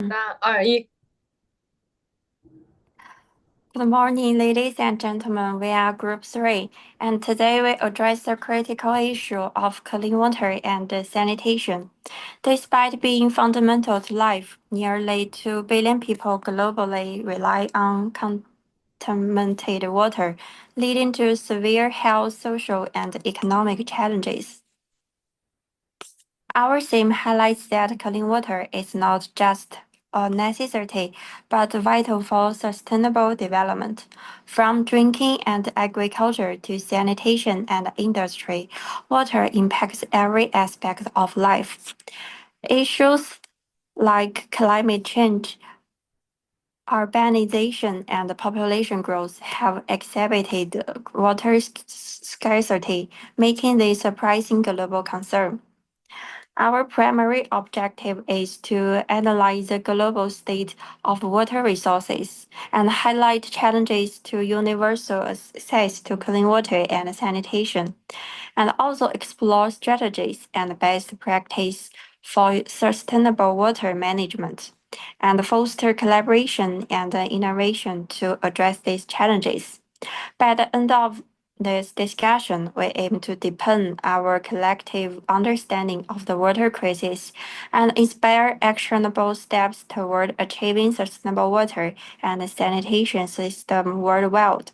3、2、1。Good morning, ladies and gentlemen. We are Group 3, and today we address the critical issue of clean water and sanitation. Despite being fundamental to life, nearly 2 billion people globally rely on contaminated water, leading to severe health, social, and economic challenges. Our theme highlights that clean water is not just a necessity, but vital for sustainable development. From drinking and agriculture to sanitation and industry, water impacts every aspect of life. Issues like climate change, urbanization, and population growth have exhibited water scarcity, making this a pressing global concern. Our primary objective is to analyze the global state of water resources and highlight challenges to universal access to clean water and sanitation, and also explore strategies and best practice for sustainable water management, and foster collaboration and innovation to address these challenges. By the end of this discussion, we aim to deepen our collective understanding of the water crisis and inspire actionable steps toward achieving sustainable water and sanitation system worldwide.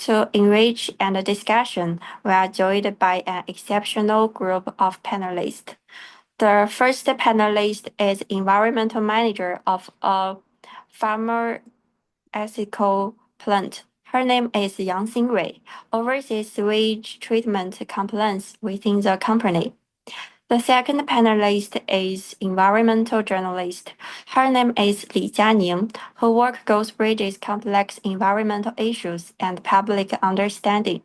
To enrich and discussion, we are joined by an exceptional group of panelists. The first panelist is environmental manager of a pharmaceutical plant. Her name is Yang Xinrui, oversees sewage treatment complaints within the company. The second panelist is environmental journalist. Her name is Li Jianing, who works goes bridges complex environmental issues and public understanding.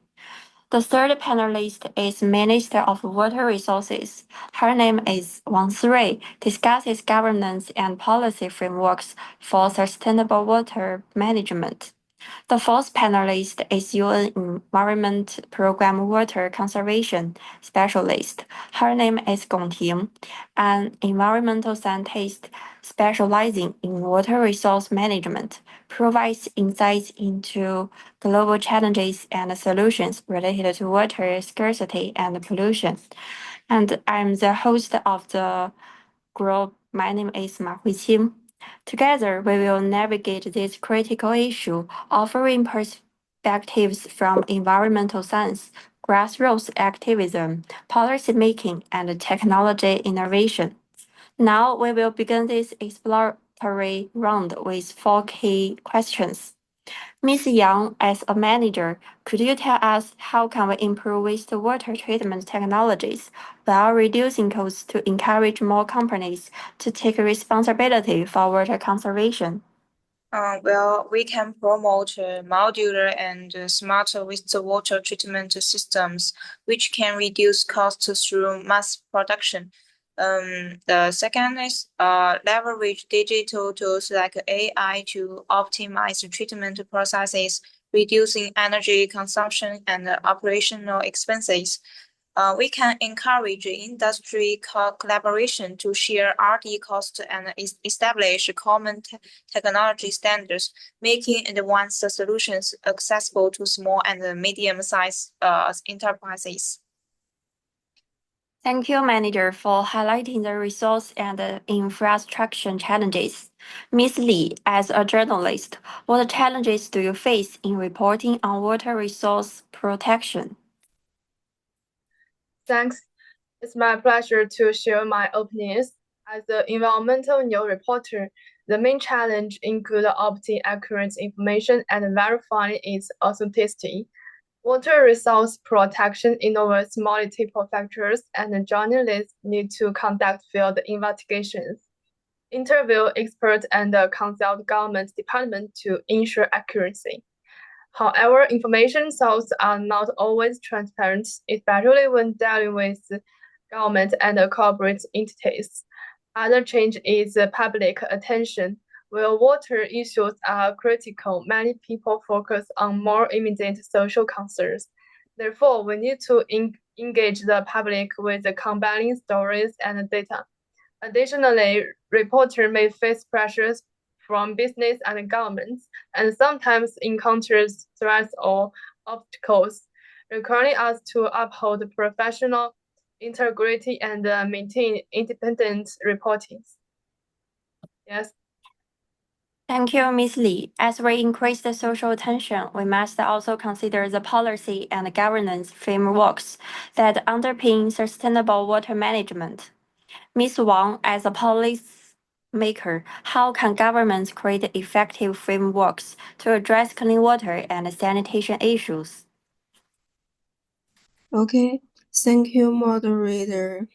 The third panelist is Minister of Water Resources. Her name is Wang Sirui, discusses governance and policy frameworks for sustainable water management. The fourth panelist is UN Environment Program Water Conservation Specialist. Her name is Gong Ting, an environmental scientist specializing in water resource management, provides insights into global challenges and solutions related to water scarcity and pollution. And I'm the host of the group. My name is Ma Huiqing. Together, we will navigate this critical issue, offering perspectives from environmental science, grassroots activism, policy making, and technology innovation. Now, we will begin this exploratory round with four key questions. Ms. Yang, as a manager, could you tell us how can we improve wastewater treatment technologies while reducing costs to encourage more companies to take responsibility for water conservation? We can promote modular and smarter wastewater treatment systems, which can reduce costs through mass production. The second is leverage digital tools like AI to optimize treatment processes, reducing energy consumption and operational expenses. We can encourage industry collaboration to share R&D costs and establish common technology standards, making advanced solutions accessible to small and medium-sized enterprises. Thank you, Manager, for highlighting the resource and infrastructure challenges. Ms. Li, as a journalist, what challenges do you face in reporting on water resource protection? Thanks. It's my pleasure to share my opinions. As an environmental news reporter, the main challenge include obtaining accurate information and verifying its authenticity. Water resource protection involves multiple factors, and journalists need to conduct field investigations, interview experts, and consult government departments to ensure accuracy. However, information sources are not always transparent, especially when dealing with government and corporate entities. Other change is public attention. While water issues are critical, many people focus on more immediate social concerns. Therefore, we need to engage the public with compelling stories and data. Additionally, reporter may face pressures from business and governments, and sometimes encounters threats or obstacles, requiring us to uphold professional integrity and maintain independent reporting. Yes. Thank you, Ms. Li. As we increase the social attention, we must also consider the policy and governance frameworks that underpin sustainable water management. Ms. Wang, as a policymaker, how can governments create effective frameworks to address clean water and sanitation issues? Okay, thank you, moderator.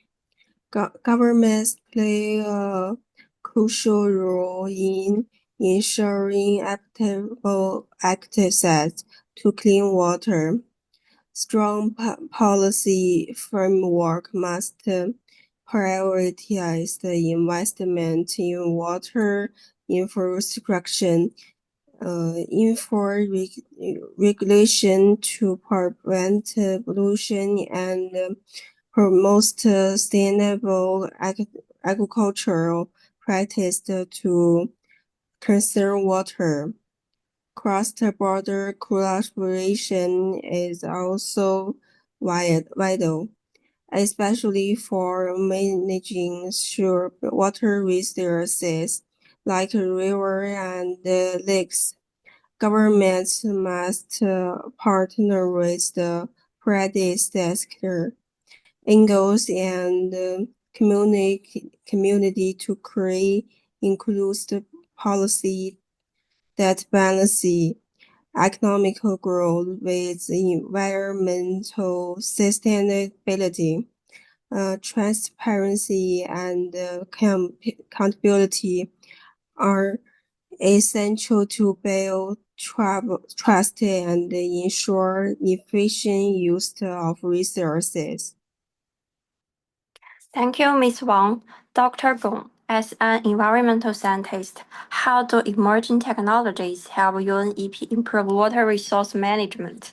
Governments play a crucial role in ensuring equitable access to clean water. Strong policy framework must prioritize the investment in water infrastructure, regulation to prevent pollution and promote sustainable agricultural practice to conserve water. Cross-border collaboration is also vital, especially for managing shore water resources like rivers and lakes. Governments must partner with the private sector, NGOs, and community to create inclusive policy that balance economic growth with environmental sustainability. Transparency and accountability are essential to build trust and ensure efficient use of resources. Thank you, Ms. Wang. Dr. Gong, as an environmental scientist, how do emerging technologies help UNEP improve water resource management?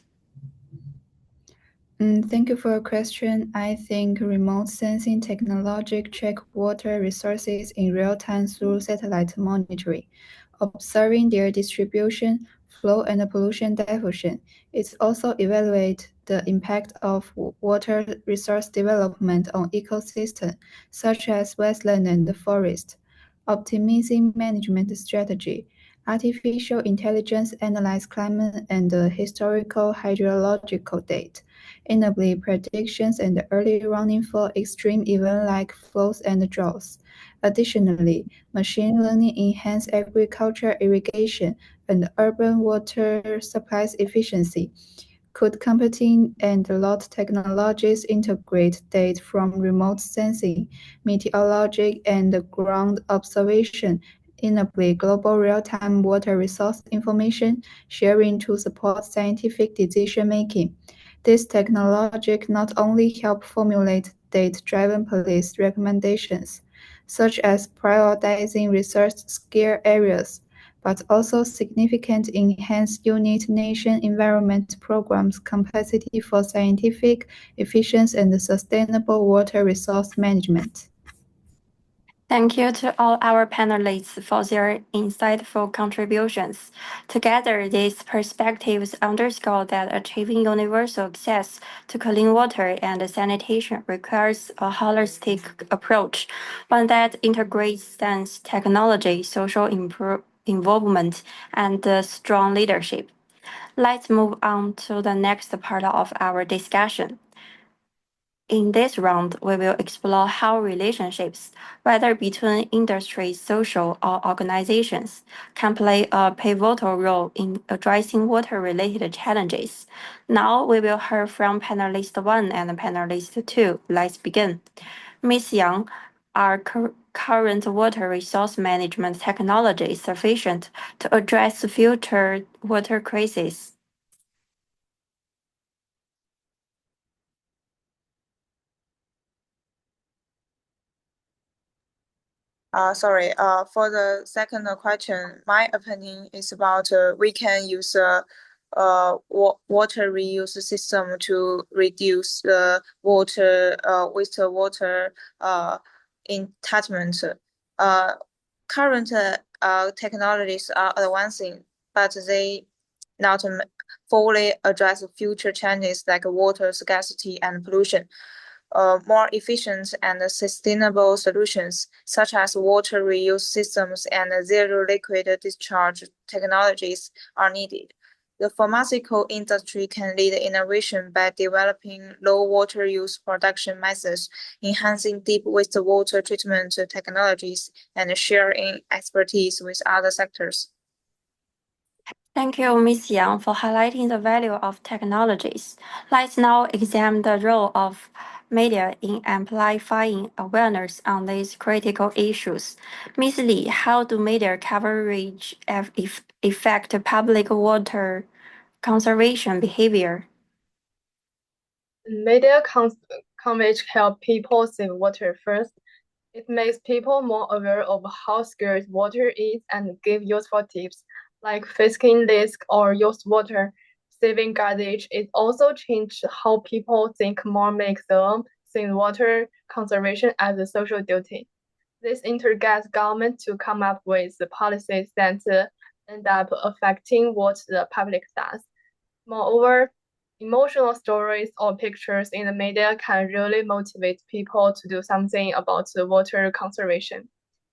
Thank you for your question. I think remote sensing technology check water resources in real time through satellite monitoring, observing their distribution, flow, and pollution diffusion. It also evaluates the impact of water resource development on ecosystem, such as wetland and forest. Optimizing management strategy. Artificial intelligence analyze climate and historical hydrological data, enabling predictions and early warning for extreme events like floods and droughts. Additionally, machine learning enhance agriculture irrigation and urban water supplies efficiency. Could computing and lot technologies integrate data from remote sensing, meteorology, and ground observation, enabling global real-time water resource information sharing to support scientific decision-making? This technology not only help formulate data-driven policy recommendations, such as prioritizing resource-scarce areas, but also significantly enhance unit nation environment programs' capacity for scientific, efficient, and sustainable water resource management. Thank you to all our panelists for their insightful contributions. Together, these perspectives underscore that achieving universal access to clean water and sanitation requires a holistic approach, one that integrates science, technology, social involvement, and strong leadership. Let's move on to the next part of our discussion. In this round, we will explore how relationships, whether between industries, social, or organizations, can play a pivotal role in addressing water-related challenges. Now we will hear from panelist 1 and panelist 2. Let's begin. Ms. Yang, are current water resource management technology sufficient to address future water crises? Sorry. For the second question, my opinion is about we can use water reuse system to reduce the wastewater entitlement. Current technologies are advancing, but they not fully address future challenges like water scarcity and pollution. More efficient and sustainable solutions, such as water reuse systems and zero liquid discharge technologies, are needed. The pharmaceutical industry can lead innovation by developing low water use production methods, enhancing deep wastewater treatment technologies, and sharing expertise with other sectors. Thank you, Ms. Yang, for highlighting the value of technologies. Let's now examine the role of media in amplifying awareness on these critical issues. Ms. Li, how do media coverage affect public water conservation behavior? Media coverage help people save water first. It makes people more aware of how scarce water is and give useful tips like fixing leaks or used water. Saving garbage. It also changed how people think more, makes them see water conservation as a social duty. This encourages government to come up with policies that end up affecting what the public does. Moreover, emotional stories or pictures in the media can really motivate people to do something about the water conservation.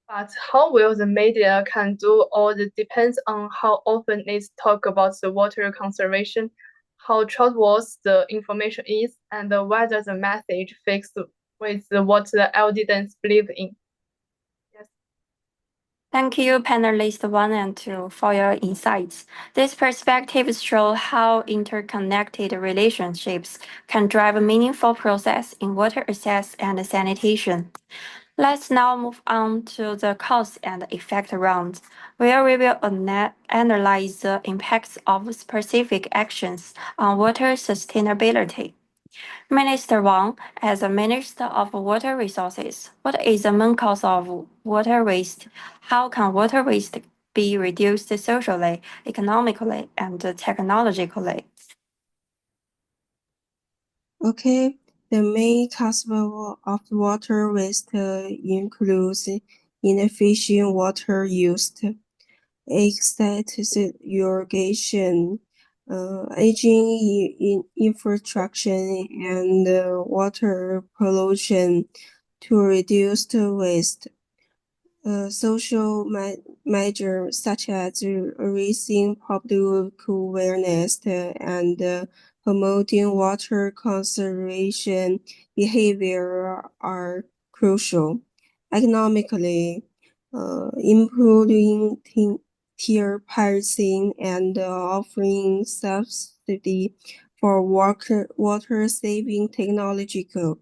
But how well the media can do all that depends on how often it's talk about the water conservation, how trustworthy the information is, and whether the message fits with what the audience believe in. Yes. Thank you, panelists 1 and 2, for your insights. These perspectives show how interconnected relationships can drive a meaningful process in water access and sanitation. Let's now move on to the cause and effect round, where we will analyze the impacts of specific actions on water sustainability. Minister Wang, as a Minister of Water Resources, what is the main cause of water waste? How can water waste be reduced socially, economically, and technologically? Okay, the main cause of water waste includes inefficient water use, excessive irrigation, aging in infrastructure, and water pollution. To reduce the waste, social measures such as raising public awareness and promoting water conservation behavior are crucial. Economically, improving tier pricing and offering subsidy for water saving technological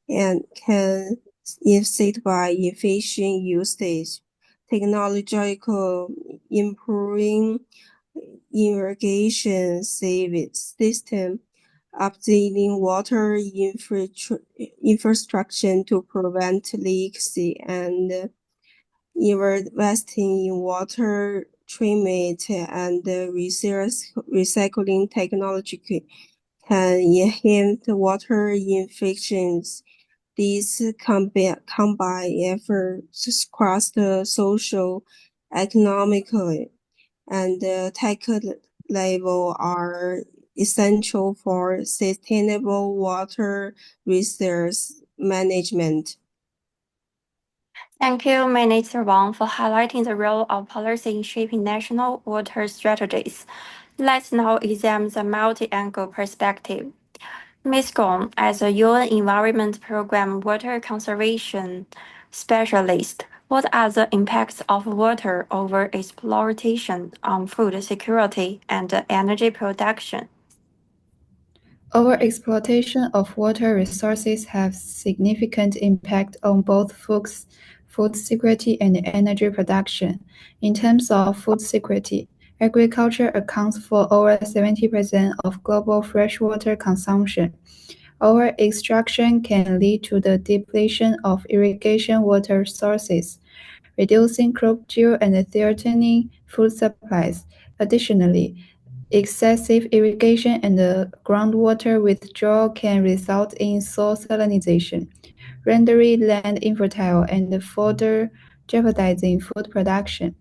and can incite by efficient usage, technological improving irrigation system, updating water infrastructure to prevent leaks, and investing in water treatment and recycling technology can enhance water efficiency. These combined efforts across the social, economical, and tech level are essential for sustainable water resource management. Thank you, Minister Wang, for highlighting the role of policy in shaping national water strategies. Let's now examine the multi-angle perspective. Ms. Gong, as a UN Environment Program water conservation specialist, what are the impacts of water over exploitation on food security and energy production? Overexploitation of water resources have significant impact on both food security and energy production. In terms of food security, agriculture accounts for over 70% of global freshwater consumption. Over-extraction can lead to the depletion of irrigation water sources, reducing crop yield and threatening food supplies. Additionally, excessive irrigation and groundwater withdrawal can result in soil salinization, rendering land infertile and further jeopardizing food production.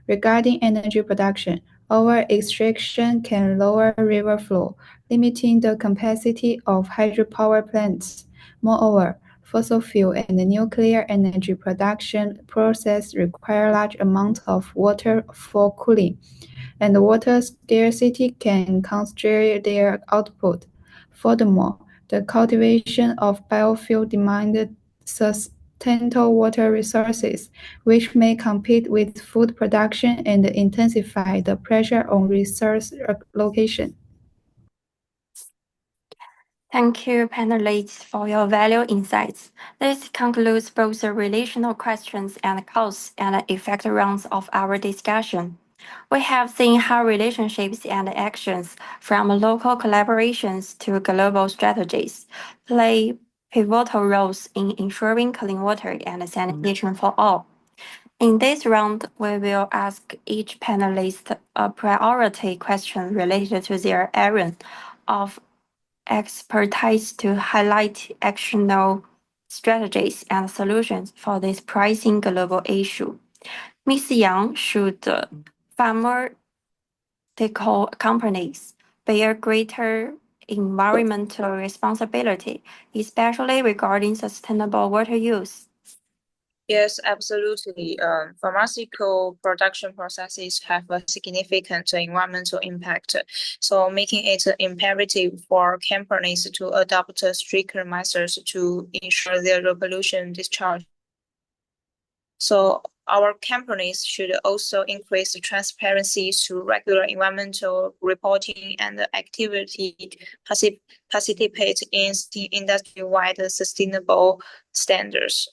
Regarding energy production, over extraction can lower river flow, limiting the capacity of hydropower plants. Moreover, fossil fuel and nuclear energy production process require large amounts of water for cooling, and water scarcity can constrain their output. Furthermore, the cultivation of biofuel demanded sustainable water resources, which may compete with food production and intensify the pressure on resource allocation. Thank you, panelists, for your valuable insights. This concludes both the relational questions and cause and effect rounds of our discussion. We have seen how relationships and actions, from local collaborations to global strategies, play pivotal roles in ensuring clean water and sanitation for all. In this round, we will ask each panelist a priority question related to their area of expertise to highlight actionable strategies and solutions for this pressing global issue. Ms. Yang should pharmaceutical companies bear greater environmental responsibility, especially regarding sustainable water use? Yes, absolutely. Pharmaceutical production processes have a significant environmental impact, so making it imperative for companies to adopt stricter measures to ensure zero pollution discharge. So our companies should also increase transparency through regular environmental reporting and activity participate in industry-wide sustainable standards.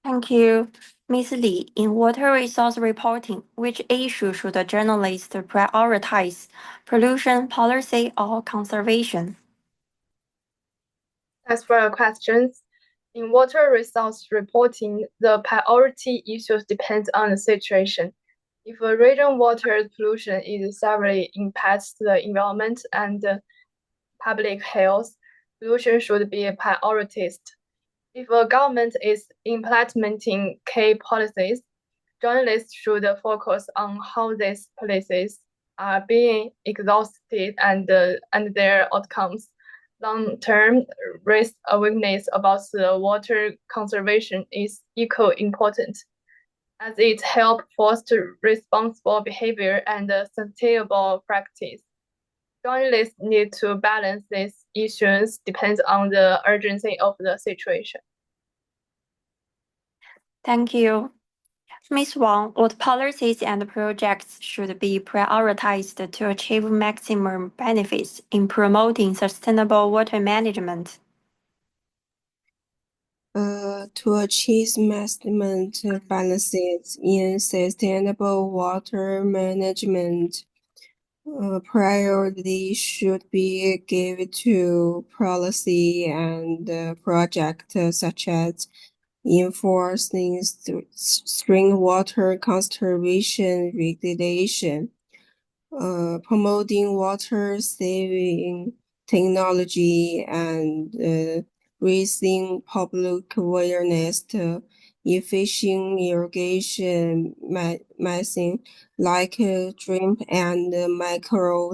Thank you. Ms. Li, in water resource reporting, which issue should a journalist prioritize? Pollution policy or conservation? Thanks for your questions. In water resource reporting, the priority issues depend on the situation. If a region water pollution is severely impacts the environment and public health, pollution should be prioritized. If a government is implementing key policies, journalists should focus on how these policies are being exhausted and their outcomes. Long-term risk awareness about the water conservation is equally important, as it helps foster responsible behavior and sustainable practice. Journalists need to balance these issues depends on the urgency of the situation. Thank you. Ms. Wang, what policies and projects should be prioritized to achieve maximum benefits in promoting sustainable water management? To achieve maximum balances in sustainable water management, priority should be given to policy and projects such as enforcing string water conservation regulation, promoting water saving technology, and raising public awareness to efficient irrigation methods like drip and micro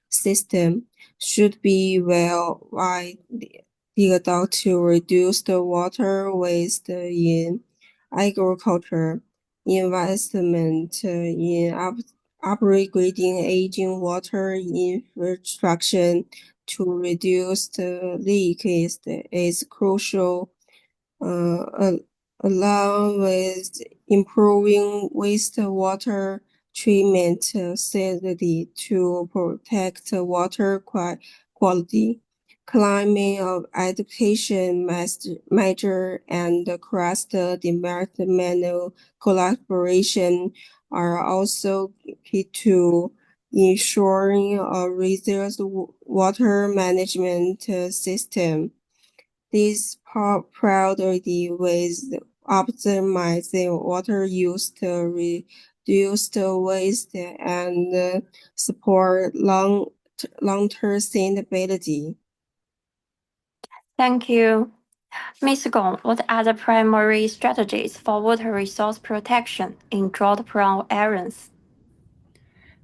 system should be well widely adopted to reduce the water waste in agriculture. Investment in upgrading aging water infrastructure to reduce the leak is crucial, along with improving wastewater treatment facility to protect water quality. Climate adaptation measure and cross-departmental collaboration are also key to ensuring a resilient water management system. This priority with optimizing water use to reduce the waste and support long-term sustainability. Thank you. Ms. Gong, what are the primary strategies for water resource protection in drought-prone areas?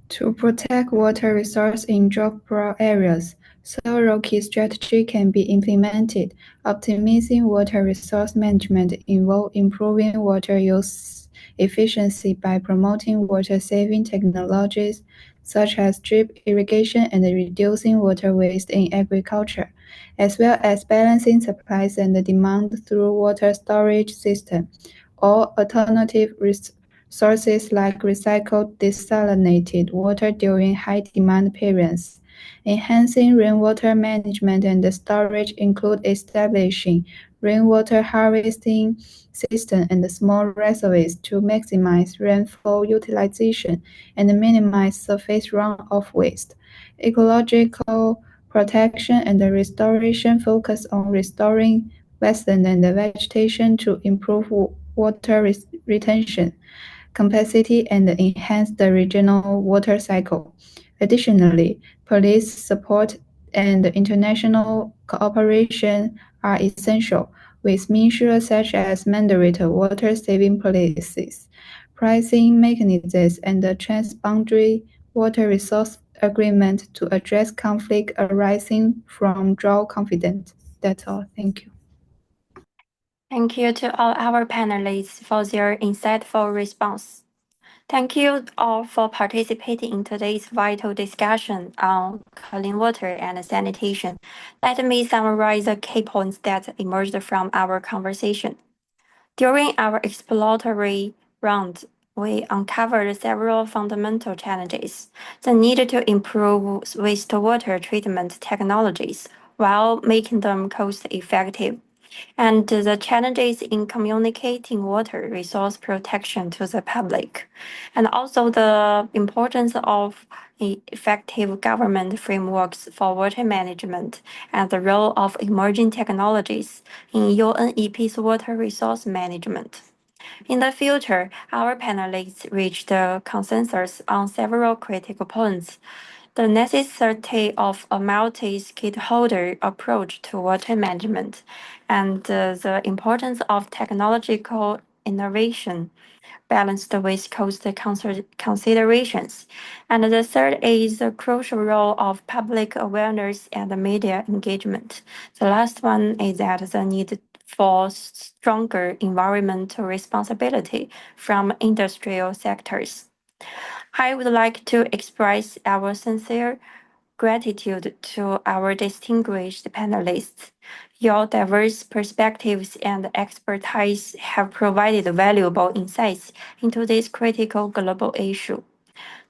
To protect water resources in drought-prone areas, several key strategies can be implemented. Optimizing water resource management involves improving water use efficiency by promoting water-saving technologies such as drip irrigation and reducing water waste in agriculture, as well as balancing supplies and demand through water storage systems or alternative sources like recycled desalinated water during high-demand periods. Enhancing rainwater management and storage include establishing rainwater harvesting systems and small reservoirs to maximize rainfall utilization and minimize surface runoff waste. Ecological protection and restoration focus on restoring wetland and vegetation to improve water retention capacity and enhance the regional water cycle. Additionally, police support and international cooperation are essential, with measures such as mandatory water-saving policies, pricing mechanisms, and the transboundary water resource agreement to address conflict arising from drought confidence. That's all. Thank you. Thank you to all our panelists for their insightful response. Thank you all for participating in today's vital discussion on clean water and sanitation. Let me summarize the key points that emerged from our conversation. During our exploratory round, we uncovered several fundamental challenges: the need to improve wastewater treatment technologies while making them cost effective, and the challenges in communicating water resource protection to the public, and also the importance of effective government frameworks for water management and the role of emerging technologies in UNEP's water resource management. In the future, our panelists reached a consensus on several critical points: the necessity of a multi-stakeholder approach to water management, and the importance of technological innovation balanced with cost considerations. And the third is the crucial role of public awareness and media engagement. The last one is that the need for stronger environmental responsibility from industrial sectors. I would like to express our sincere gratitude to our distinguished panelists. Your diverse perspectives and expertise have provided valuable insights into this critical global issue.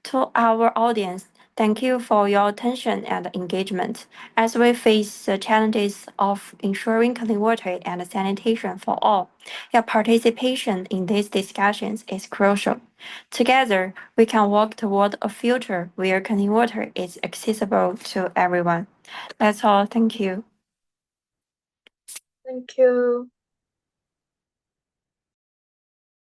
To our audience, thank you for your attention and engagement as we face the challenges of ensuring clean water and sanitation for all. Your participation in these discussions is crucial. Together, we can work toward a future where clean water is accessible to everyone. That's all. Thank you. Thank you.